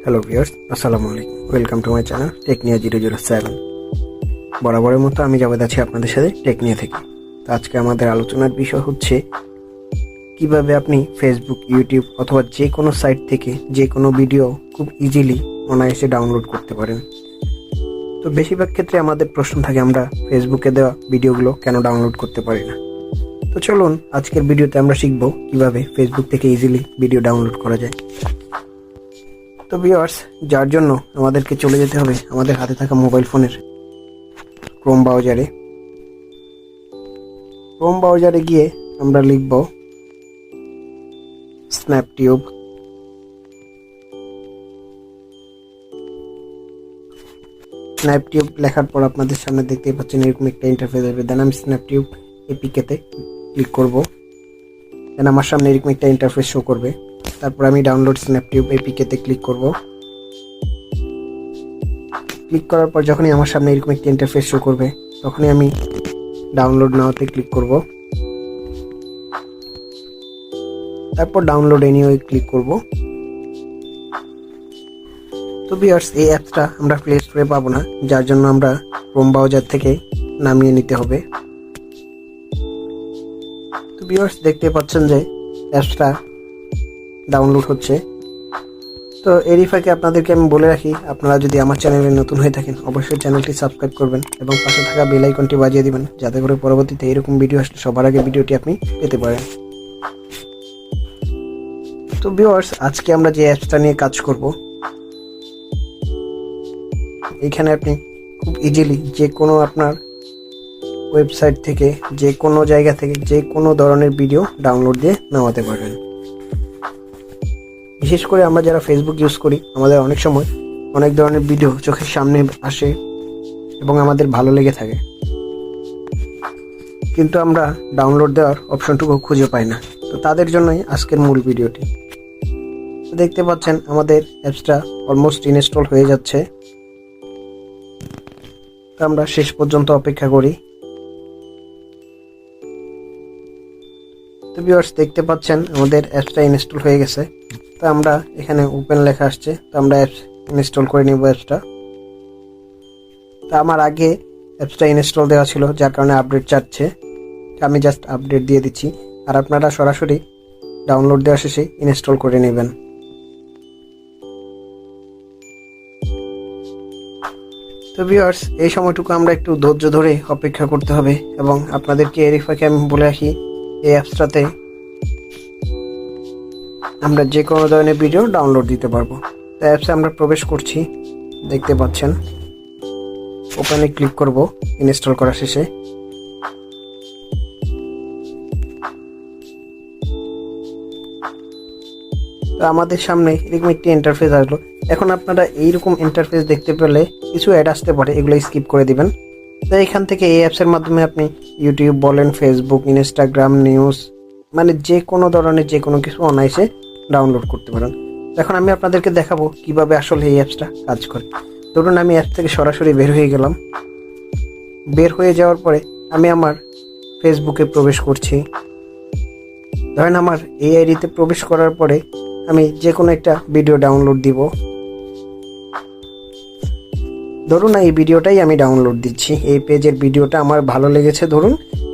Hello viewers, আসসালামু আলাইকুম। Welcome to my channel Technia 007। বরাবরের মতো আমি জাভেদ আছি আপনাদের সাথে টেকনিয়া থেকে। তো আজকে আমাদের আলোচনার বিষয় হচ্ছে কিভাবে আপনি ফেসবুক, ইউটিউব অথবা যে কোনো সাইট থেকে যে কোনো ভিডিও খুব ইজিলি অনায়াসে ডাউনলোড করতে পারেন। তো বেশিরভাগ ক্ষেত্রে আমাদের প্রশ্ন থাকে আমরা ফেসবুকে দেওয়া ভিডিওগুলো কেন ডাউনলোড করতে পারি না। তো চলুন আজকের ভিডিওতে আমরা শিখব কিভাবে ফেসবুক থেকে ইজিলি ভিডিও ডাউনলোড করা যায়। তো ভিউয়ার্স, যার জন্য আমাদেরকে চলে যেতে হবে আমাদের হাতে থাকা মোবাইল ফোনের ক্রোম ব্রাউজারে গিয়ে আমরা লিখব স্ন্যাপটিউব। লেখার পর আপনাদের সামনে দেখতে পাচ্ছেন এরকম একটা ইন্টারফেস আসবে। দেন আমি স্ন্যাপটিউব এপিকেতে ক্লিক করব। দেন আমার সামনে এরকম একটা ইন্টারফেস শো করবে। তারপর আমি ডাউনলোড স্ন্যাপটিউব এপিকেতে ক্লিক করব। ক্লিক করার পর যখনই আমার সামনে এরকম একটা ইন্টারফেস শো করবে তখনই আমি ডাউনলোড নাওতে ক্লিক করব। তারপর ডাউনলোড এনিওয়ে ক্লিক করব। তো ভিউয়ার্স, এই অ্যাপসটা আমরা প্লে স্টোরে পাবো না, যার জন্য আমরা ক্রোম ব্রাউজার থেকে নামিয়ে নিতে হবে। তো ভিউয়ার্স, দেখতে পাচ্ছেন যে অ্যাপসটা ডাউনলোড হচ্ছে। তো এরই ফাঁকে আপনাদেরকে আমি বলে রাখি, আপনারা যদি আমার চ্যানেলে নতুন হয়ে থাকেন অবশ্যই চ্যানেলটি সাবস্ক্রাইব করবেন এবং পাশে থাকা বেল আইকনটি বাজিয়ে দিবেন, যাতে করে পরবর্তীতে এরকম ভিডিও আসলে সবার আগে ভিডিওটি আপনি পেতে পারেন। তো ভিউয়ার্স, আজকে আমরা যে অ্যাপসটা নিয়ে কাজ করব, এখানে আপনি খুব ইজিলি যে কোনো আপনার ওয়েবসাইট থেকে, যে কোনো জায়গা থেকে যে কোনো ধরনের ভিডিও ডাউনলোড দিয়ে নামাতে পারবেন। বিশেষ করে আমরা যারা ফেসবুক ইউজ করি, আমাদের অনেক সময় অনেক ধরনের ভিডিও চোখের সামনে আসে এবং আমাদের ভালো লেগে থাকে, কিন্তু আমরা ডাউনলোড দেওয়ার অপশনটুকু খুঁজে পাই না। তো তাদের জন্যই আজকের মূল ভিডিওটি। দেখতে পাচ্ছেন আমাদের অ্যাপসটা অলমোস্ট ইনস্টল হয়ে যাচ্ছে। তো আমরা শেষ পর্যন্ত অপেক্ষা করি। তো ভিউয়ার্স, দেখতে পাচ্ছেন আমাদের অ্যাপসটা ইনস্টল হয়ে গেছে। তো আমরা এখানে ওপেন লেখা আসছে, তো আমরা অ্যাপস ইনস্টল করে নিব অ্যাপসটা। তো আমার আগে অ্যাপসটা ইনস্টল দেওয়া ছিল, যার কারণে আপডেট চাচ্ছে। আমি জাস্ট আপডেট দিয়ে দিচ্ছি, আর আপনারা সরাসরি ডাউনলোড দেওয়া শেষে ইনস্টল করে নেবেন। তো ভিউয়ার্স, এই সময়টুকু আমরা একটু ধৈর্য ধরে অপেক্ষা করতে হবে। এবং আপনাদেরকে এর ফাঁকে আমি বলে রাখি, এই অ্যাপসটাতে আমরা যে কোনো ধরনের ভিডিও ডাউনলোড দিতে পারবো। তো অ্যাপসে আমরা প্রবেশ করছি, দেখতে পাচ্ছেন। ওপেনে ক্লিক করব ইনস্টল করা শেষে। তো আমাদের সামনে এরকম একটি ইন্টারফেস আসলো। এখন আপনারা এইরকম ইন্টারফেস দেখতে পেলে কিছু অ্যাড আসতে পারে, এগুলো স্কিপ করে দিবেন। তো এখান থেকে এই অ্যাপসের মাধ্যমে আপনি ইউটিউব বলেন, ফেসবুক, ইনস্টাগ্রাম, নিউজ, মানে যে কোনো ধরনের যে কোনো কিছু অনায়াসে ডাউনলোড করতে পারেন। এখন আমি আপনাদেরকে দেখাবো কিভাবে আসলে এই অ্যাপসটা কাজ করে। ধরুন আমি অ্যাপ থেকে সরাসরি বের হয়ে গেলাম। বের হয়ে যাওয়ার পরে আমি আমার ফেসবুকে প্রবেশ করছি। ধরেন আমার এই আইডিতে প্রবেশ করার পরে আমি যে কোনো একটা ভিডিও ডাউনলোড দিব। ধরুন এই ভিডিওটাই আমি ডাউনলোড দিচ্ছি, এই পেজের ভিডিওটা আমার ভালো লেগেছে, ধরুন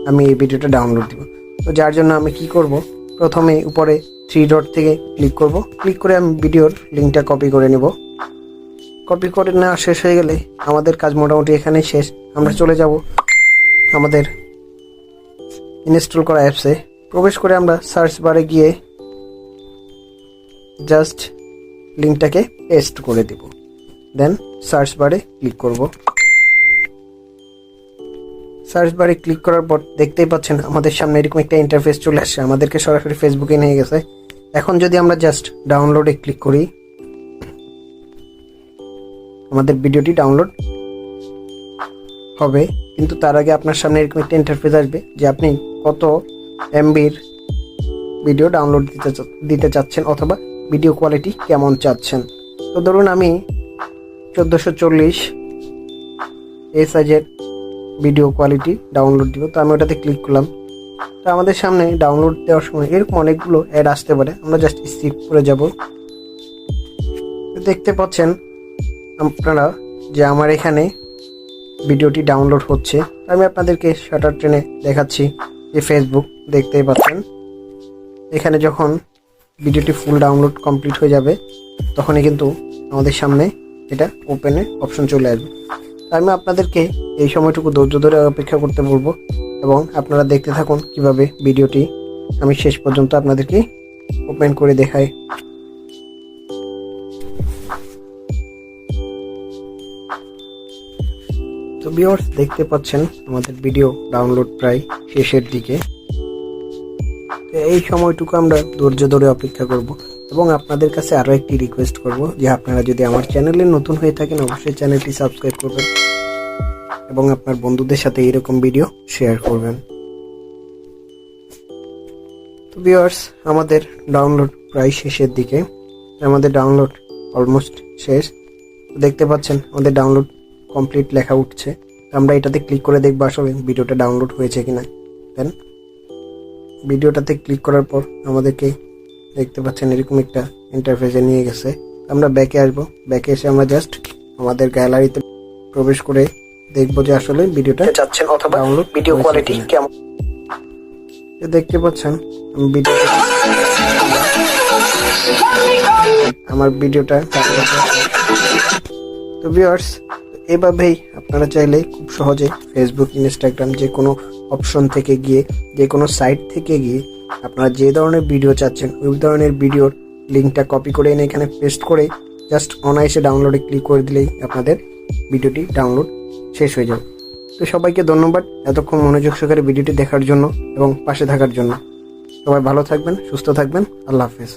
আমি এই ভিডিওটা ডাউনলোড দিব। তো যার জন্য আমি কি করব, প্রথমে উপরে 3 ডট থেকে ক্লিক করব। ক্লিক করে আমি ভিডিওর লিঙ্কটা কপি করে নেব। কপি করে নেওয়া শেষ হয়ে গেলে আমাদের কাজ মোটামুটি এখানেই শেষ। আমরা চলে যাব আমাদের ইনস্টল করা অ্যাপসে। প্রবেশ করে আমরা সার্চ বারে গিয়ে জাস্ট লিঙ্কটাকে পেস্ট করে দেব। দেন সার্চ বারে ক্লিক করব। সার্চ বারে ক্লিক করার পর দেখতেই পাচ্ছেন আমাদের সামনে এরকম একটা ইন্টারফেস চলে আসছে, আমাদেরকে সরাসরি ফেসবুকে নিয়ে গেছে। এখন যদি আমরা জাস্ট ডাউনলোডে ক্লিক করি, আমাদের ভিডিওটি ডাউনলোড হবে। কিন্তু তার আগে আপনার সামনে এরকম একটা ইন্টারফেস আসবে যে আপনি কত এমবির ভিডিও ডাউনলোড দিতে চাচ্ছেন অথবা ভিডিও কোয়ালিটি কেমন চাচ্ছেন। তো ধরুন আমি 1440 এই সাইজের ভিডিও কোয়ালিটি ডাউনলোড দিব। তো আমি ওটাতে ক্লিক করলাম। তো আমাদের সামনে ডাউনলোড দেওয়ার সময় এরকম অনেকগুলো অ্যাড আসতে পারে, আমরা জাস্ট স্কিপ করে যাব। দেখতে পাচ্ছেন আপনারা যে আমার এখানে ভিডিওটি ডাউনলোড হচ্ছে। আমি আপনাদেরকে শাটার টেনে দেখাচ্ছি যে ফেসবুক দেখতেই পাচ্ছেন। এখানে যখন ভিডিওটি ফুল ডাউনলোড কমপ্লিট হয়ে যাবে তখনই কিন্তু আমাদের সামনে এটা ওপেনের অপশন চলে আসবে। আমি আপনাদেরকে এই সময়টুকু ধৈর্য ধরে অপেক্ষা করতে বলবো এবং আপনারা দেখতে থাকুন কিভাবে ভিডিওটি আমি শেষ পর্যন্ত আপনাদেরকে ওপেন করে দেখাই। তো ভিউয়ার্স দেখতে পাচ্ছেন আমাদের ভিডিও ডাউনলোড প্রায় শেষের দিকে। এই সময়টুকু আমরা ধৈর্য ধরে অপেক্ষা করব এবং আপনাদের কাছে আরও একটি রিকোয়েস্ট করব যে আপনারা যদি আমার চ্যানেলে নতুন হয়ে থাকেন অবশ্যই চ্যানেলটি সাবস্ক্রাইব করবেন এবং আপনার বন্ধুদের সাথে এরকম ভিডিও শেয়ার করবেন। তো ভিউয়ার্স আমাদের ডাউনলোড প্রায় শেষের দিকে, আমাদের ডাউনলোড অলমোস্ট শেষ। দেখতে পাচ্ছেন আমাদের ডাউনলোড কমপ্লিট লেখা উঠছে। আমরা এটাতে ক্লিক করে দেখব আসলে ভিডিওটা ডাউনলোড হয়েছে কিনা। দেন ভিডিওটাতে ক্লিক করার পর আমাদেরকে দেখতে পাচ্ছেন এরকম একটা ইন্টারফেসে নিয়ে গেছে। আমরা ব্যাকে আসবো। ব্যাকে এসে আমরা জাস্ট আমাদের গ্যালারিতে প্রবেশ করে দেখবো যে আসলে ভিডিওটা চাচ্ছেন অথবা ভিডিও কোয়ালিটি কেমন। দেখতে পাচ্ছেন আমার ভিডিওটা। তো ভিউয়ার্স এভাবেই আপনারা চাইলে খুব সহজে ফেসবুক, ইনস্টাগ্রাম যে কোনো অপশন থেকে গিয়ে, যে কোনো সাইট থেকে গিয়ে আপনারা যে ধরনের ভিডিও চাচ্ছেন ওই ধরনের ভিডিওর লিঙ্কটা কপি করে এনে এখানে পেস্ট করে জাস্ট অনায়াসে ডাউনলোডে ক্লিক করে দিলেই আপনাদের ভিডিওটি ডাউনলোড শেষ হয়ে যাবে। তো সবাইকে ধন্যবাদ এতক্ষণ মনোযোগ সহকারে ভিডিওটি দেখার জন্য এবং পাশে থাকার জন্য। সবাই ভালো থাকবেন, সুস্থ থাকবেন। আল্লাহ হাফেজ।